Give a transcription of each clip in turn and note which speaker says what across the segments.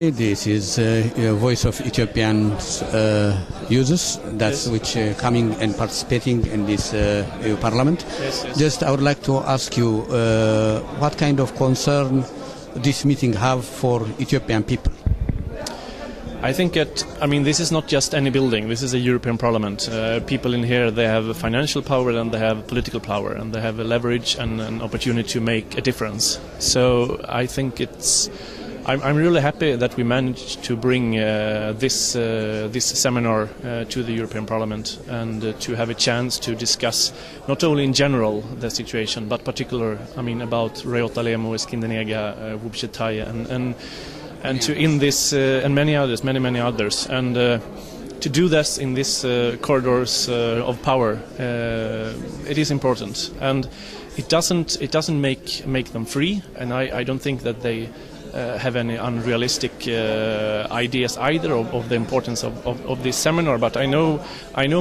Speaker 1: This is Voice of Ethiopian users which coming and participating in this parliament.
Speaker 2: Yes.
Speaker 1: Just I would like to ask you what kind of concern this meeting have for Ethiopian people?
Speaker 2: I think this is not just any building. This is a European Parliament. People in here, they have financial power and they have political power and they have a leverage and an opportunity to make a difference. So I think I'm really happy that we managed to bring this seminar to the European Parliament and to have a chance to discuss not only in general the situation, but about Reota Lemo, Skindenega, Wubshetaya, and to in this and many others, many others, and to do this in this corridors of power, it is important, and it doesn't make them free, and I don't think that they have any unrealistic ideas either of the importance of this seminar. But I know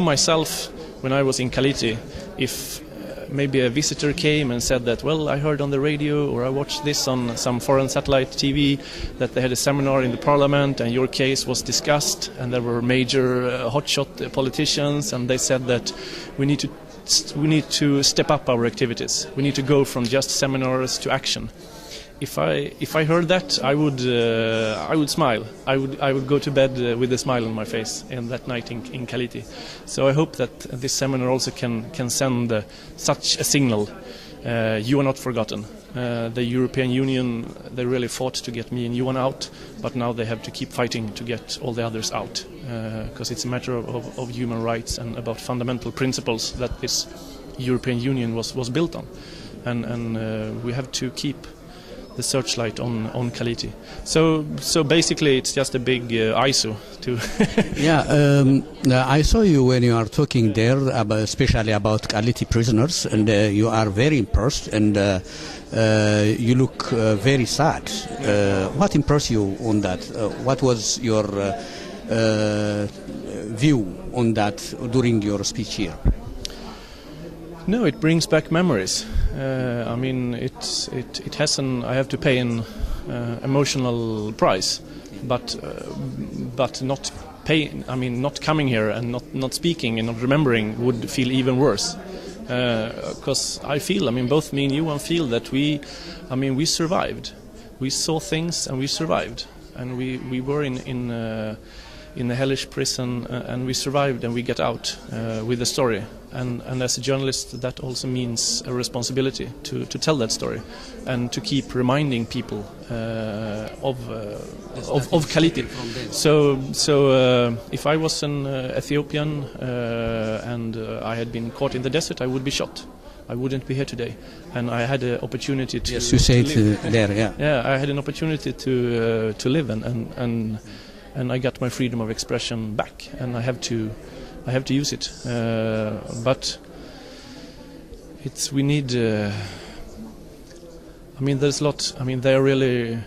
Speaker 2: myself when I was in Kaliti, if maybe a visitor came and said that, well, I heard on the radio or I watched this on some foreign satellite TV that they had a seminar in the parliament and your case was discussed and there were major hotshot politicians and they said that we need to step up our activities. We need to go from just seminars to action. If I heard that, I would smile. I would go to bed with a smile on my face in that night in Kaliti. So I hope that this seminar also can send such a signal. You are not forgotten. The European Union, they really fought to get me and Johan out, but now they have to keep fighting to get all the others out, because it's a matter of human rights and about fundamental principles that this European Union was built on, and we have to keep the searchlight on Kaliti. So basically it's just a big ISO to
Speaker 1: I saw you when you are talking there especially about Kaliti prisoners, and you are very impressed and you look very sad. What impressed you on that? What was your view on that during your speech here?
Speaker 2: No, it brings back memories. It has I have to pay an emotional price, but not paying. Not coming here and not speaking and not remembering would feel even worse. Because I feel, both me and you feel that we survived. We saw things and we survived, and we were in a hellish prison and we survived and we get out with the story. And as a journalist, that also means a responsibility to tell that story and to keep reminding people of Kaliti. So if I was an Ethiopian and I had been caught in the desert, I would be shot. I wouldn't be here today, and I had an opportunity to.
Speaker 1: Yes, you say it there, yeah.
Speaker 2: Yeah, I had an opportunity to live, and I got my freedom of expression back, and I have to use it. But we need. There's a lot. They're really.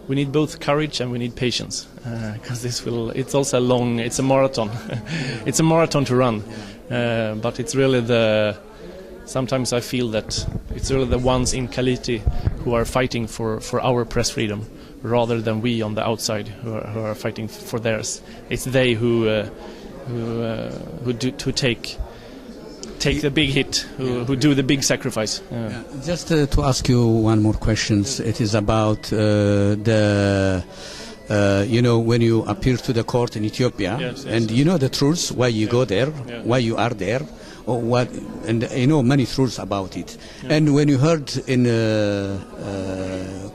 Speaker 2: We need both courage and we need patience, because it's also it's a marathon. It's a marathon to run, but it's really sometimes I feel that it's really the ones in Kaliti who are fighting for our press freedom, rather than we on the outside who are fighting for theirs. It's they who take the big hit, who do the big sacrifice.
Speaker 1: Just to ask you one more question, it is about when you appear to the court in Ethiopia,
Speaker 2: yes.
Speaker 1: And you know the truths, why you go there, why you are there, or what, and you know many truths about it. And when you heard in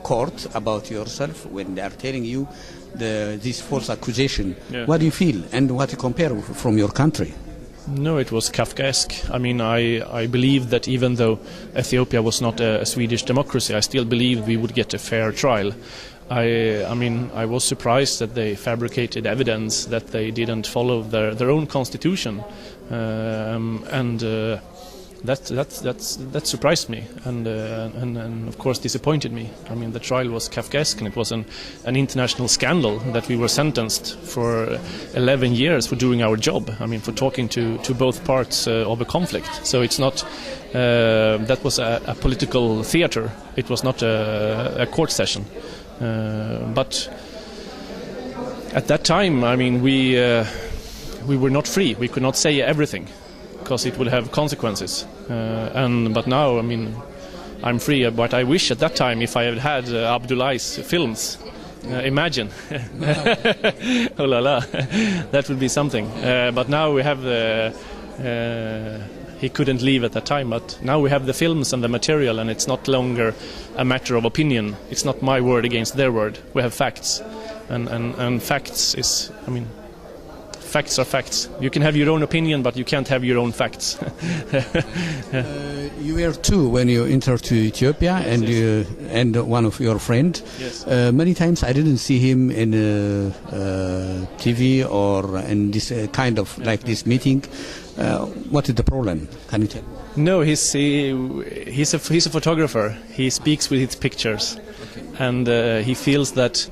Speaker 1: court about yourself, when they are telling you this false accusation, what do you feel and what you compare from your country?
Speaker 2: No, it was Kafkaesque. I believe that even though Ethiopia was not a Swedish democracy, I still believed we would get a fair trial. I was surprised that they fabricated evidence that they didn't follow their own constitution, and that surprised me and of course disappointed me. The trial was Kafkaesque, and it was an international scandal that we were sentenced for 11 years for doing our job. For talking to both parts of a conflict. So it's not that was a political theater. It was not a court session. But At that time, I mean, we were not free. We could not say everything because it would have consequences. But now, I mean, I'm free. But I wish at that time, if I had had Abdullah's films, imagine, oh la la, that would be something. But now we have he couldn't leave at that time, but now we have the films and the material, and it's not longer a matter of opinion. It's not my word against their word. We have facts, and facts is, I mean, facts are facts. You can have your own opinion, but you can't have your own facts.
Speaker 1: You were too when you entered to Ethiopia, and
Speaker 2: yes.
Speaker 1: And one of your friend.
Speaker 2: Yes.
Speaker 1: Many times I didn't see him in TV or in this kind of like this meeting. What is the problem? Can you tell?
Speaker 2: No, he's a photographer. He speaks with his pictures, okay. And he feels that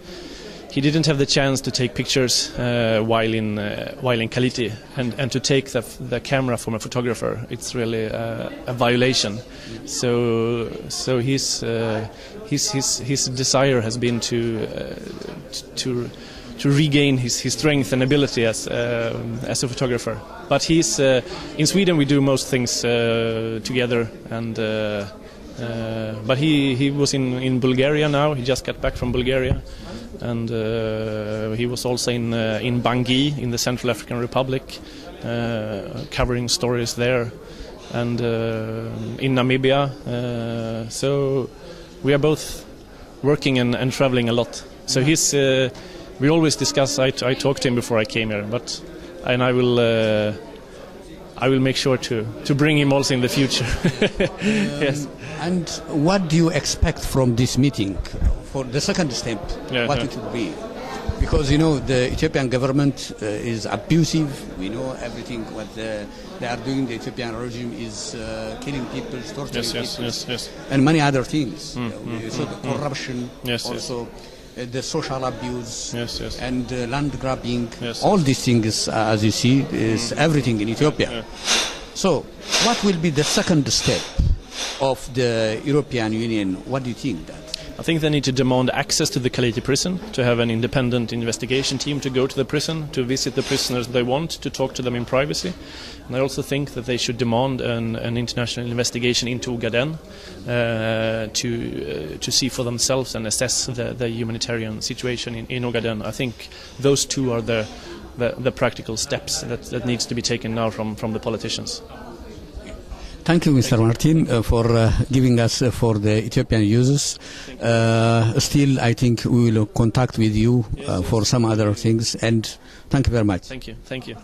Speaker 2: he didn't have the chance to take pictures while in Kaliti, and to take the camera from a photographer, it's really a violation. So his desire has been to regain his strength and ability as a photographer. But he's in Sweden. We do most things together, and but he was in Bulgaria now. He just got back from Bulgaria. And he was also in Bangui in the Central African Republic, covering stories there, and in Namibia. So we are both working and traveling a lot. So he's. We always discuss. I talked to him before I came here, and I will make sure to bring him also in the future. Yes.
Speaker 1: And what do you expect from this meeting? For the second step, what it will be? Because, you know, the Ethiopian government is abusive. We know everything what they are doing. The Ethiopian regime is killing people, torturing people,
Speaker 2: yes.
Speaker 1: and many other things. So the corruption,
Speaker 2: also
Speaker 1: the social abuse,
Speaker 2: and
Speaker 1: land grabbing. All these things, as you see, is everything in Ethiopia. So, what will be the second step of the European Union? What do you think that?
Speaker 2: I think they need to demand access to the Kaliti prison, to have an independent investigation team to go to the prison, to visit the prisoners they want, to talk to them in privacy. And I also think that they should demand an international investigation into Ogaden to see for themselves and assess the humanitarian situation in Ogaden. I think those two are the practical steps that needs to be taken now from the politicians.
Speaker 1: Thank you, Mr. Martin, for giving us for the Ethiopian users. Still, I think we will contact with you for some other things. And thank you very much.
Speaker 2: Thank you.